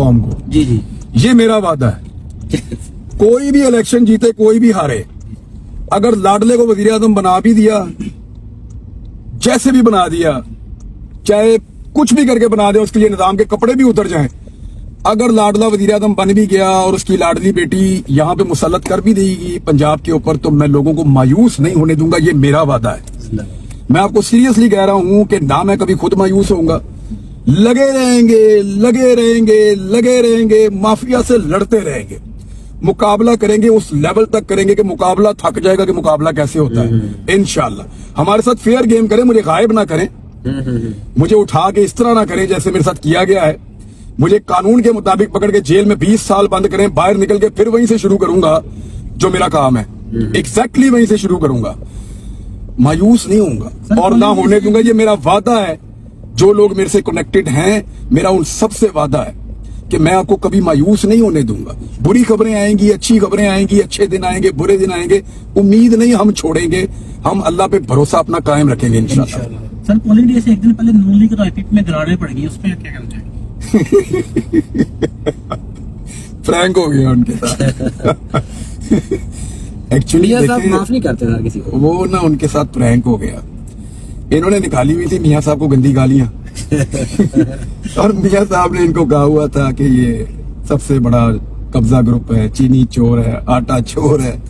कौम को। जी जी, ये मेरा वादा है। कोई भी इलेक्शन जीते, कोई भी हारे, अगर लाडले को वजीर आजम बना भी दिया, जैसे भी बना दिया, चाहे कुछ भी करके बना दे, उसके लिए निजाम के कपड़े भी उतर जाएं, अगर लाडला वजीर आजम बन भी गया और उसकी लाडली बेटी यहाँ पे मुसल्लत कर भी देगी पंजाब के ऊपर, तो मैं लोगों को मायूस नहीं होने दूंगा। ये मेरा वादा है। मैं आपको सीरियसली कह रहा हूं कि ना मैं कभी खुद मायूस होऊंगा। लगे रहेंगे, लगे रहेंगे, लगे रहेंगे, माफिया से लड़ते रहेंगे, मुकाबला करेंगे, उस लेवल तक करेंगे कि मुकाबला थक जाएगा कि मुकाबला कैसे होता है। इंशाल्लाह हमारे साथ फेयर गेम करें, मुझे गायब ना करें, मुझे उठा के इस तरह ना करें जैसे मेरे साथ किया गया है। मुझे कानून के मुताबिक पकड़ के जेल में 20 साल बंद करें, बाहर निकल के फिर वहीं से शुरू करूंगा जो मेरा काम है, एग्जैक्टली वहीं से शुरू करूंगा। मायूस नहीं होऊंगा और ना होने दूंगा। ये मेरा वादा है। जो लोग मेरे से कनेक्टेड हैं, मेरा उन सबसे वादा है कि मैं आपको कभी मायूस नहीं होने दूंगा। बुरी खबरें आएंगी, अच्छी खबरें आएंगी, अच्छे दिन आएंगे, बुरे दिन आएंगे, उम्मीद नहीं हम छोड़ेंगे। हम अल्लाह पे भरोसा अपना कायम रखेंगे इंशाल्लाह। सर पोलिंग डे से एक दिन पहले नून लीग और आईपीपी में दरारें पड़ गई, उस पर क्या कहना चाहिए? फ्रैंक हो गया उनके साथ। एक्चुअली माफ नहीं करते सर किसी को, वो ना उनके साथ प्रैंक हो गया। इन्होंने निकाली हुई थी मियाँ साहब को गंदी गालियां और मियाँ साहब ने इनको कहा हुआ था कि ये सबसे बड़ा कब्जा ग्रुप है, चीनी चोर है, आटा चोर है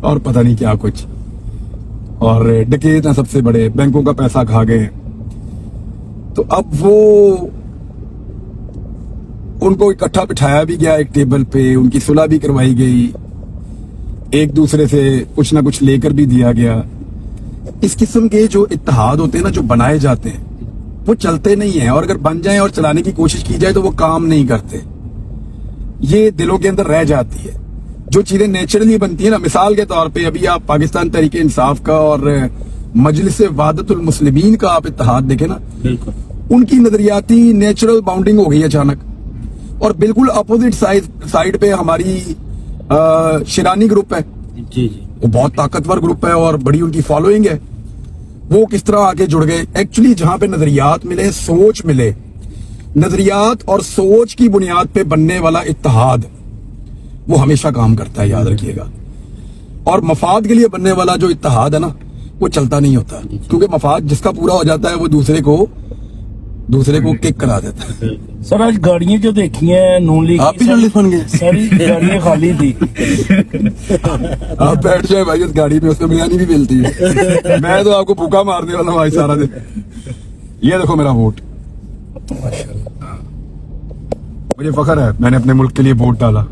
और पता नहीं क्या कुछ, और डकैत हैं सबसे बड़े, बैंकों का पैसा खा गए। तो अब वो उनको इकट्ठा बिठाया भी गया एक टेबल पे, उनकी सुलह भी करवाई गई, एक दूसरे से कुछ ना कुछ लेकर भी दिया गया। इस किस्म के जो इत्तेहाद होते हैं ना, जो बनाए जाते हैं, वो चलते नहीं है, और अगर बन जाए और चलाने की कोशिश की जाए तो वो काम नहीं करते। ये दिलों के अंदर रह जाती है। जो चीजें नेचुरली बनती है ना, मिसाल के तौर पे अभी आप पाकिस्तान तहरीक इंसाफ का और मजलिस वाहदतुल मुस्लिमीन का आप इत्तेहाद देखें ना, बिल्कुल उनकी नजरियाती नेचुरल बाउंडिंग हो गई अचानक, और बिल्कुल अपोजिट साइड पे हमारी शिरानी ग्रुप है। जी जी, वो बहुत ताकतवर ग्रुप है और बड़ी उनकी फॉलोइंग है। वो किस तरह आके जुड़ गए? एक्चुअली जहां पे नजरियात मिले, सोच मिले, नजरियात और सोच की बुनियाद पे बनने वाला इत्तेहाद वो हमेशा काम करता है, याद रखिएगा। और मफाद के लिए बनने वाला जो इत्तेहाद है ना, वो चलता नहीं होता, क्योंकि मफाद जिसका पूरा हो जाता है वो दूसरे को किक करा देता है। सर आज गाड़ियां जो देखी हैं नून लीग, आप भी जर्नलिस्ट बन गए? सारी गाड़ियां खाली थी। आप बैठ जाए भाई उस गाड़ी में, उसमें बिरयानी भी मिलती है। मैं तो आपको भूखा मारने वाला भाई सारा दिन। ये देखो मेरा वोट, मुझे फख्र है मैंने अपने मुल्क के लिए वोट डाला।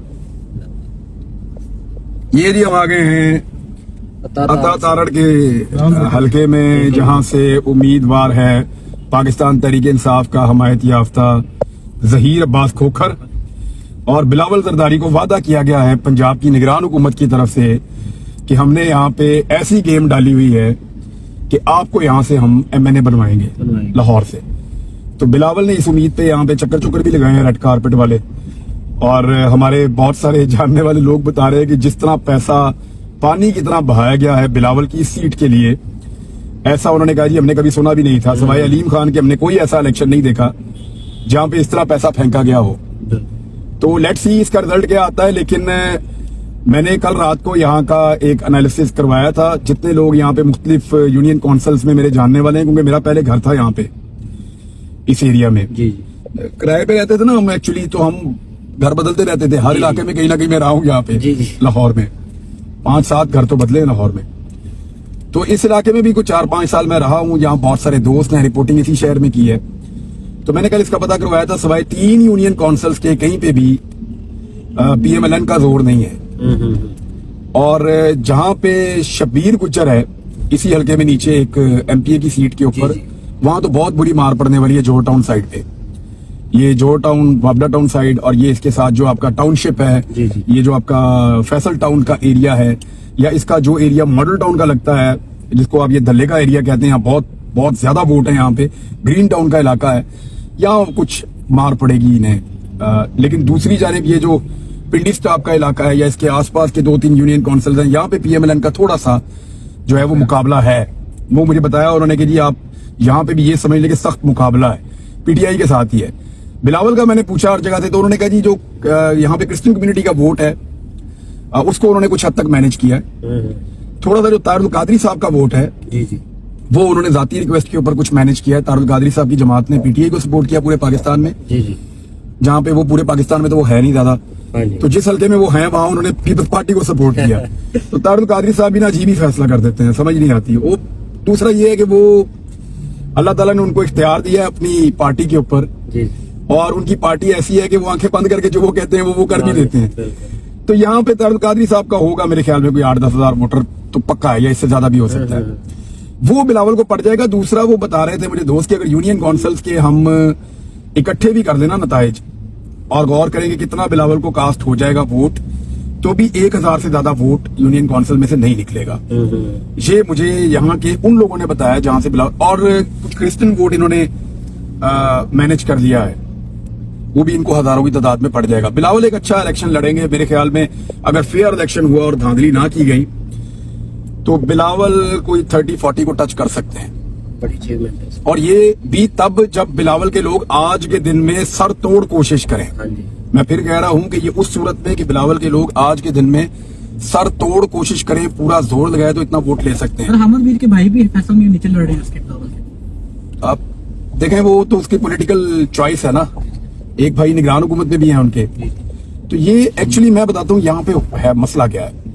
ये जी हम आ गए हैं अता तारड़ के हलके में, जहां से उम्मीदवार है पाकिस्तान तहरीक इंसाफ का हमायत याफ्ता जहीर अब्बास खोखर, और बिलावल जरदारी को वादा किया गया है पंजाब की निगरान हुकूमत की तरफ से कि हमने यहाँ पे ऐसी गेम डाली हुई है कि आपको यहाँ से हम MNA बनवाएंगे लाहौर से। तो बिलावल ने इस उम्मीद पे यहाँ पे चक्कर चुक्कर भी लगाए हैं, रेड कारपेट वाले, और हमारे बहुत सारे जानने वाले लोग बता रहे हैं कि जिस तरह पैसा पानी की तरह बहाया गया है बिलावल की सीट के लिए, ऐसा उन्होंने कहा जी हमने कभी सुना भी नहीं था, सवाए अलीम खान के हमने कोई ऐसा इलेक्शन नहीं देखा जहां पे इस तरह पैसा फेंका गया हो। तो लेट्स सी इसका रिजल्ट क्या आता है। लेकिन मैंने कल रात को यहाँ का एक एनालिसिस करवाया था, जितने लोग यहाँ पे मुख्तलिफ यूनियन काउंसिल्स में मेरे जानने वाले हैं, क्योंकि मेरा पहले घर था यहाँ पे इस एरिया में, किराए पे रहते थे ना हम एक्चुअली, तो हम घर बदलते रहते थे हर इलाके में, कहीं ना कहीं मैं रहा हूँ यहाँ पे लाहौर में, 5-7 घर तो बदले लाहौर में। तो इस इलाके में भी कुछ 4-5 साल मैं रहा हूँ, यहाँ बहुत सारे दोस्त हैं, रिपोर्टिंग इसी शहर में की है। तो मैंने कल इसका पता करवाया था, सवाए 3 यूनियन काउंसिल्स के कहीं पे भी PMLN का जोर नहीं है। और जहां पे शब्बीर गुज्जर है इसी हल्के में नीचे एक MPA की सीट के ऊपर, वहां तो बहुत बुरी मार पड़ने वाली है जोहर टाउन साइड पे, ये जोहर टाउन वाबडा टाउन साइड, और ये इसके साथ जो आपका टाउनशिप है, ये जो आपका फैसल टाउन का एरिया है, या इसका जो एरिया मॉडल टाउन का लगता है, जिसको आप ये धल्ले का एरिया कहते हैं, यहाँ बहुत ज्यादा वोट है। यहाँ पे ग्रीन टाउन का इलाका है, यहाँ कुछ मार पड़ेगी इन्हें। लेकिन दूसरी जानिब ये जो पिंडी स्टाफ का इलाका है, या इसके आसपास के 2-3 यूनियन काउंसिल हैं, यहाँ पे PMLN का थोड़ा सा जो है वो मुकाबला है। वो मुझे बताया उन्होंने कि जी आप यहाँ पे भी ये समझ लें कि सख्त मुकाबला है, PTI के साथ ही है। बिलावल का मैंने पूछा हर जगह से, तो उन्होंने कहा जी जो यहाँ पे क्रिश्चियन कम्युनिटी का वोट है उसको उन्होंने कुछ हद तक मैनेज किया है। थोड़ा सा जो तारुल कादरी साहब का वोट है जी जी वो उन्होंने जाती रिक्वेस्ट के ऊपर कुछ मैनेज किया है। तारुल कादरी साहब की जमात ने पीटीआई को सपोर्ट किया पूरे पाकिस्तान में, जी जी जहाँ पे वो पूरे पाकिस्तान में तो वो है नहीं ज्यादा, हाँ जी। तो जिस हल्के में वो हैं वहां उन्होंने पीपल्स पार्टी को सपोर्ट किया। तो तारुल कादरी साहब भी ना अजीब ही फैसला कर देते हैं, समझ नहीं आती। वो दूसरा ये है कि वो अल्लाह ताला ने उनको इख्तियार दिया है अपनी पार्टी के ऊपर, जी और उनकी पार्टी ऐसी है कि वो आंखें बंद करके जो वो कहते हैं वो कर भी देते हैं। बिल्कुल। तो यहाँ पे तारुल कादरी साहब का होगा मेरे ख्याल में कोई 8-10 हजार वोटर तो पक्का है, या इससे ज्यादा भी हो सकता है, वो बिलावल को पड़ जाएगा। दूसरा वो बता रहे थे मुझे दोस्त कि अगर यूनियन काउंसिल्स के हम इकट्ठे भी कर देना नताइज और गौर करेंगे कितना बिलावल को कास्ट हो जाएगा वोट, तो भी 1000 से ज्यादा वोट यूनियन काउंसिल में से नहीं निकलेगा। ये मुझे यहाँ के उन लोगों ने बताया जहां से बिलावल, और कुछ क्रिश्चियन वोट इन्होंने मैनेज कर लिया है, वो भी इनको हजारों की तादाद में पड़ जाएगा। बिलावल एक अच्छा इलेक्शन लड़ेंगे मेरे ख्याल में, अगर फेयर इलेक्शन हुआ और धांधली ना की गई तो बिलावल कोई 30-40 को टच कर सकते हैं। बड़ी अचीवमेंट है। और ये भी तब जब बिलावल के लोग आज के दिन में सर तोड़ कोशिश करें। हाँ जी मैं फिर कह रहा हूं कि ये उस सूरत में कि बिलावल के लोग आज के दिन में सर तोड़ कोशिश करें, पूरा जोर लगाए तो इतना वोट ले सकते सर हैं। अहमद मीर के भाई भी फैसल में नीचे लड़ रहे हैं उसके बिलावल के। आप देखें वो तो उसकी पॉलिटिकल चॉइस है ना, एक भाई निगरान हुकूमत में भी है उनके। तो ये एक्चुअली मैं बताता हूँ यहाँ पे है मसला क्या है।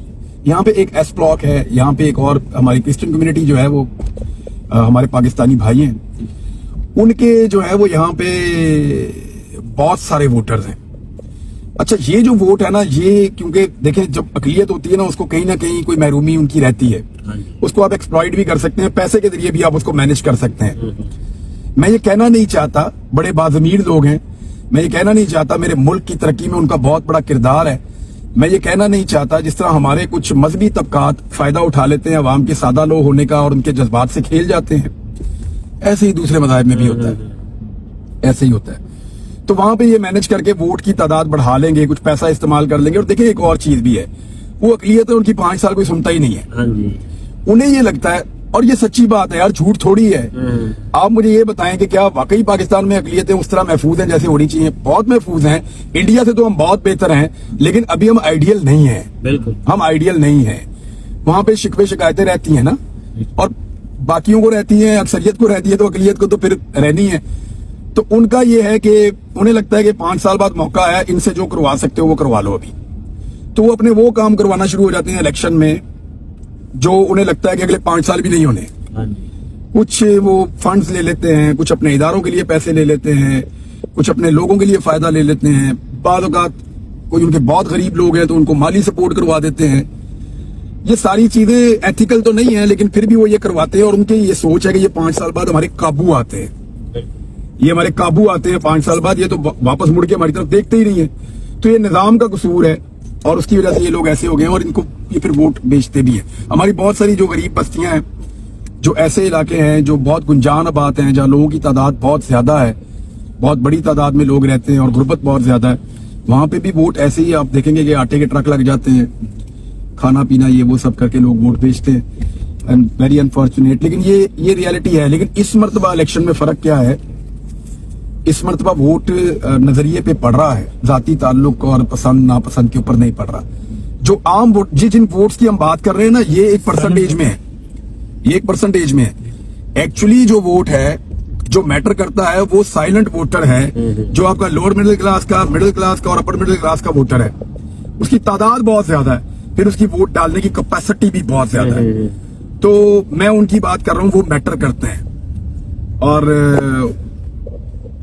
यहाँ पे एक एस ब्लॉक है, यहाँ पे एक और हमारी क्रिश्चियन कम्युनिटी जो है वो हमारे पाकिस्तानी भाई हैं, उनके जो है वो यहाँ पे बहुत सारे वोटर्स हैं। अच्छा ये जो वोट है ना, ये क्योंकि देखें जब अकलियत होती है ना उसको कहीं ना कहीं कोई महरूमी उनकी रहती है, हाँ जी। उसको आप एक्सप्लॉइट भी कर सकते हैं, पैसे के जरिए भी आप उसको मैनेज कर सकते हैं। मैं ये कहना नहीं चाहता, बड़े बाज़मीर लोग हैं, मैं ये कहना नहीं चाहता मेरे मुल्क की तरक्की में उनका बहुत बड़ा किरदार है, मैं ये कहना नहीं चाहता जिस तरह हमारे कुछ मजहबी तबकात फायदा उठा लेते हैं अवाम के सादा लोग होने का और उनके जज्बात से खेल जाते हैं, ऐसे ही दूसरे मज़ाहिब में भी होता है, ऐसे ही होता है। तो वहां पे ये मैनेज करके वोट की तादाद बढ़ा लेंगे, कुछ पैसा इस्तेमाल कर लेंगे। और देखिए एक और चीज भी है, वो अकलियत है, उनकी 5 साल कोई सुनता ही नहीं है। हाँ जी उन्हें ये लगता है, और ये सच्ची बात है यार, झूठ थोड़ी है। आप मुझे ये बताएं कि क्या वाकई पाकिस्तान में अकलियतें उस तरह महफूज हैं जैसे होनी चाहिए? बहुत महफूज हैं, इंडिया से तो हम बहुत बेहतर हैं, लेकिन अभी हम आइडियल नहीं है, बिल्कुल। हम आइडियल नहीं है। वहां पे शिकवे शिकायतें रहती हैं ना, और बाकियों को रहती हैं, अक्सरियत को रहती है, तो अकलियत को तो फिर रहनी है। तो उनका ये है कि उन्हें लगता है कि 5 साल बाद मौका है, इनसे जो करवा सकते हो वो करवा लो अभी। तो वो अपने वो काम करवाना शुरू हो जाते हैं इलेक्शन में जो उन्हें लगता है कि अगले 5 साल भी नहीं होने। हाँ जी कुछ वो फंड्स ले लेते हैं, कुछ अपने इदारों के लिए पैसे ले लेते हैं, कुछ अपने लोगों के लिए फायदा ले लेते हैं। बाद औक़ात कोई उनके बहुत गरीब लोग हैं तो उनको माली सपोर्ट करवा देते हैं। ये सारी चीजें एथिकल तो नहीं है, लेकिन फिर भी वो ये करवाते हैं, और उनकी ये सोच है कि ये 5 साल बाद हमारे काबू आते हैं, ये हमारे काबू आते हैं 5 साल बाद, ये तो वापस मुड़ के हमारी तरफ देखते ही नहीं है। तो ये निजाम का कसूर है, और उसकी वजह से ये लोग ऐसे हो गए हैं, और इनको ये फिर वोट बेचते भी हैं। हमारी बहुत सारी जो गरीब बस्तियां हैं, जो ऐसे इलाके हैं जो बहुत गुंजान आबाद हैं, जहाँ लोगों की तादाद बहुत ज्यादा है, बहुत बड़ी तादाद में लोग रहते हैं और गुर्बत बहुत ज्यादा है, वहां पे भी वोट ऐसे ही आप देखेंगे कि आटे के ट्रक लग जाते हैं, खाना पीना ये वो सब करके लोग वोट बेचते हैं। एंड वेरी अनफॉर्चुनेट, लेकिन ये रियलिटी है। लेकिन इस मरतबा इलेक्शन में फर्क क्या है, इस मरतबा वोट नजरिए पे पड़ रहा है, जाती ताल्लुक और पसंद नापसंद के ऊपर नहीं पड़ रहा। जो आम वोट, जिन वोट्स की हम बात कर रहे हैं ना, ये एक परसेंटेज में है, ये एक परसेंटेज में है। एक्चुअली जो वोट है, जो मैटर करता है, वो साइलेंट वोटर है, जो आपका लोअर मिडिल क्लास का, मिडिल क्लास का और अपर मिडिल क्लास का वोटर है। उसकी तादाद बहुत ज्यादा है, फिर उसकी वोट डालने की कैपेसिटी भी बहुत ज्यादा है। तो मैं उनकी बात कर रहा हूँ, वो मैटर करते हैं, और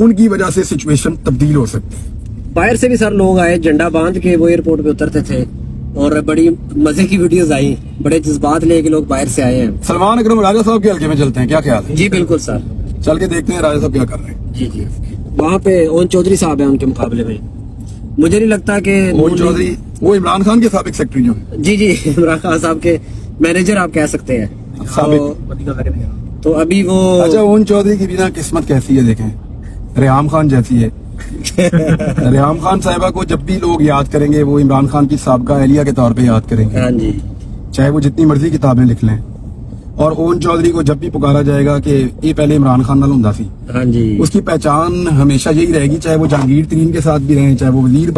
उनकी वजह से सिचुएशन तब्दील हो सकती है। बाहर से भी सर लोग आए, झंडा बांध के वो एयरपोर्ट पे उतरते थे, और बड़ी मजे की वीडियोस आई, बड़े जज्बात लेके लोग बाहर से आए हैं। सलमान अकरम राजा साहब के हल्के में चलते हैं, क्या ख्याल है? जी बिल्कुल सर, चल के देखते हैं राजा साहब क्या कर रहे हैं। जी जी। वहाँ पे ओन चौधरी साहब है उनके मुकाबले में। मुझे नहीं लगता कि ओन चौधरी वो इमरान खान के साबिक सेक्रेटरी जो है। जी जी, इमरान खान साहब के मैनेजर आप कह सकते हैं। तो अभी वो अच्छा, ओन चौधरी की बिना किस्मत कैसी है देखें, रेहाम खान जैसी है। रेहाम खान साहिबा को जब भी लोग याद करेंगे, वो इमरान खान की साबका एहलिया के तौर पे याद करेंगे, हाँ जी, चाहे वो जितनी मर्जी किताबें लिख लें। اور اون چودھری کو جب بھی پکارا جائے گا کہ یہ پہلے عمران خان نال ہوندا سی, ہاں جی اس کی پہچان ہمیشہ یہی رہے گی, چاہے وہ جہانگیر ترین کے ساتھ بھی رہیں, چاہے وہ وزیر